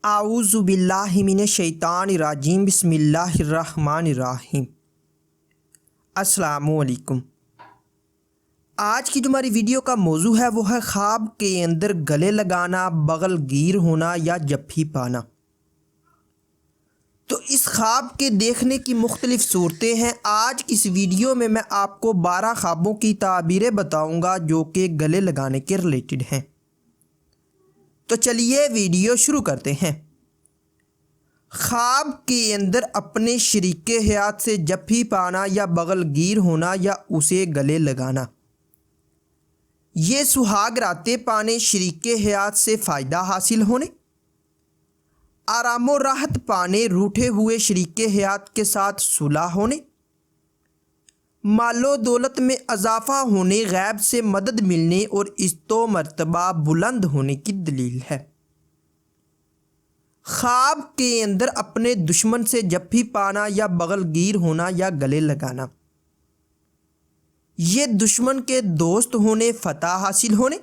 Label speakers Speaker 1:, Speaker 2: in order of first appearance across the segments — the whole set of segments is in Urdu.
Speaker 1: اعوذ باللہ من الشیطان الرجیم بسم اللہ الرحمن الرحیم۔ السلام علیکم۔ آج کی جو ہماری ویڈیو کا موضوع ہے وہ ہے خواب کے اندر گلے لگانا، بغل گیر ہونا یا جپھی پانا۔ تو اس خواب کے دیکھنے کی مختلف صورتیں ہیں۔ آج کی اس ویڈیو میں آپ کو 12 خوابوں کی تعبیریں بتاؤں گا جو کہ گلے لگانے کے ریلیٹڈ ہیں۔ تو چلیے ویڈیو شروع کرتے ہیں۔ خواب کے اندر اپنے شریک حیات سے جپھی پانا یا بغل گیر ہونا یا اسے گلے لگانا۔ یہ سہاگ راتیں پانے، شریک حیات سے فائدہ حاصل ہونے، آرام و راحت پانے، روٹھے ہوئے شریک حیات کے ساتھ صلح ہونے، مال و دولت میں اضافہ ہونے، غیب سے مدد ملنے اور عزت مرتبہ بلند ہونے کی دلیل ہے۔ خواب کے اندر اپنے دشمن سے جپھی پانا یا بغل گیر ہونا یا گلے لگانا۔ یہ دشمن کے دوست ہونے، فتح حاصل ہونے،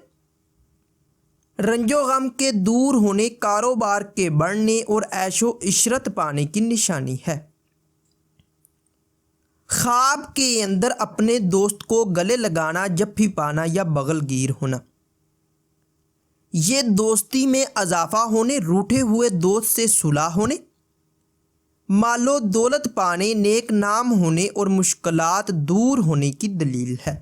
Speaker 1: رنج و غم کے دور ہونے، کاروبار کے بڑھنے اور عیش و عشرت پانے کی نشانی ہے۔ خواب کے اندر اپنے دوست کو گلے لگانا، جپھی پانا یا بغل گیر ہونا۔ یہ دوستی میں اضافہ ہونے، روٹھے ہوئے دوست سے صلح ہونے، مال و دولت پانے، نیک نام ہونے اور مشکلات دور ہونے کی دلیل ہے۔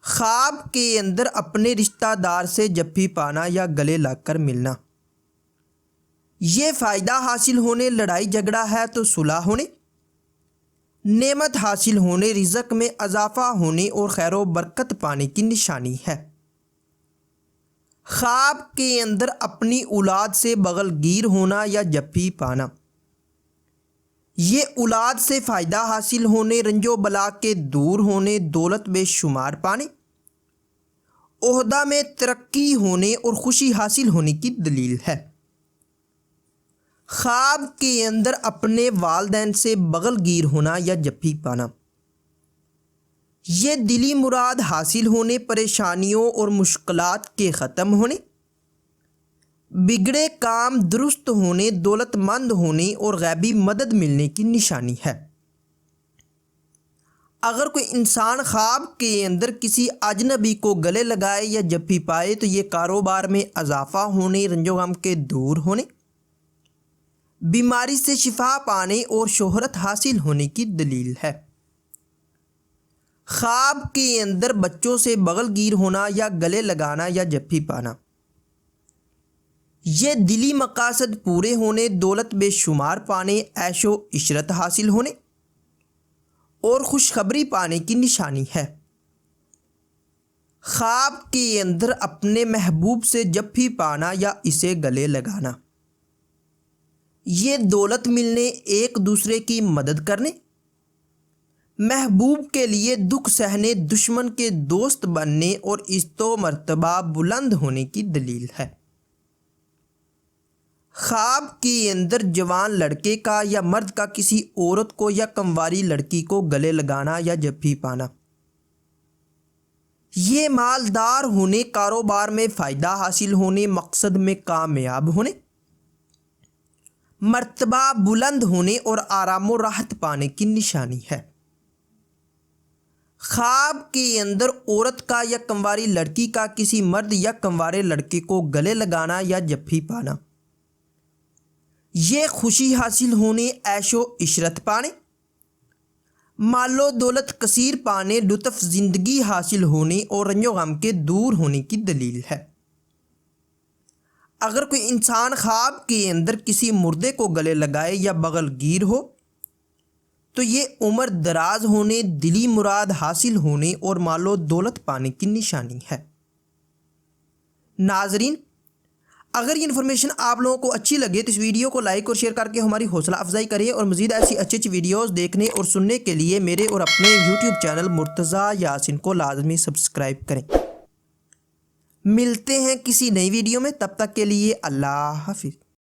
Speaker 1: خواب کے اندر اپنے رشتہ دار سے جپھی پانا یا گلے لگ کر ملنا۔ یہ فائدہ حاصل ہونے، لڑائی جھگڑا ہے تو صلح ہونے، نعمت حاصل ہونے، رزق میں اضافہ ہونے اور خیر و برکت پانے کی نشانی ہے۔ خواب کے اندر اپنی اولاد سے بغل گیر ہونا یا جپھی پانا۔ یہ اولاد سے فائدہ حاصل ہونے، رنج و بلا کے دور ہونے، دولت بے شمار پانے، عہدہ میں ترقی ہونے اور خوشی حاصل ہونے کی دلیل ہے۔ خواب کے اندر اپنے والدین سے بغل گیر ہونا یا جپھی پانا۔ یہ دلی مراد حاصل ہونے، پریشانیوں اور مشکلات کے ختم ہونے، بگڑے کام درست ہونے، دولت مند ہونے اور غیبی مدد ملنے کی نشانی ہے۔ اگر کوئی انسان خواب کے اندر کسی اجنبی کو گلے لگائے یا جپھی پائے تو یہ کاروبار میں اضافہ ہونے، رنج و غم کے دور ہونے، بیماری سے شفا پانے اور شہرت حاصل ہونے کی دلیل ہے۔ خواب کے اندر بچوں سے بغل گیر ہونا یا گلے لگانا یا جپھی پانا۔ یہ دلی مقاصد پورے ہونے، دولت بے شمار پانے، عیش و عشرت حاصل ہونے اور خوشخبری پانے کی نشانی ہے۔ خواب کے اندر اپنے محبوب سے جپھی پانا یا اسے گلے لگانا۔ یہ دولت ملنے، ایک دوسرے کی مدد کرنے، محبوب کے لیے دکھ سہنے، دشمن کے دوست بننے اور عزت و مرتبہ بلند ہونے کی دلیل ہے۔ خواب کے اندر جوان لڑکے کا یا مرد کا کسی عورت کو یا کنواری لڑکی کو گلے لگانا یا جپھی پانا۔ یہ مالدار ہونے، کاروبار میں فائدہ حاصل ہونے، مقصد میں کامیاب ہونے، مرتبہ بلند ہونے اور آرام و راحت پانے کی نشانی ہے۔ خواب کے اندر عورت کا یا کنواری لڑکی کا کسی مرد یا کنوارے لڑکے کو گلے لگانا یا جپھی پانا۔ یہ خوشی حاصل ہونے، عیش و عشرت پانے، مال و دولت کثیر پانے، لطف زندگی حاصل ہونے اور رنج و غم کے دور ہونے کی دلیل ہے۔ اگر کوئی انسان خواب کے اندر کسی مردے کو گلے لگائے یا بغل گیر ہو تو یہ عمر دراز ہونے، دلی مراد حاصل ہونے اور مال و دولت پانے کی نشانی ہے۔ ناظرین، اگر یہ انفارمیشن آپ لوگوں کو اچھی لگے تو اس ویڈیو کو لائک اور شیئر کر کے ہماری حوصلہ افزائی کریں اور مزید ایسی اچھی ویڈیوز دیکھنے اور سننے کے لیے میرے اور اپنے یوٹیوب چینل مرتضیٰ یاسین کو لازمی سبسکرائب کریں۔ ملتے ہیں کسی نئی ویڈیو میں، تب تک کے لیے اللہ حافظ۔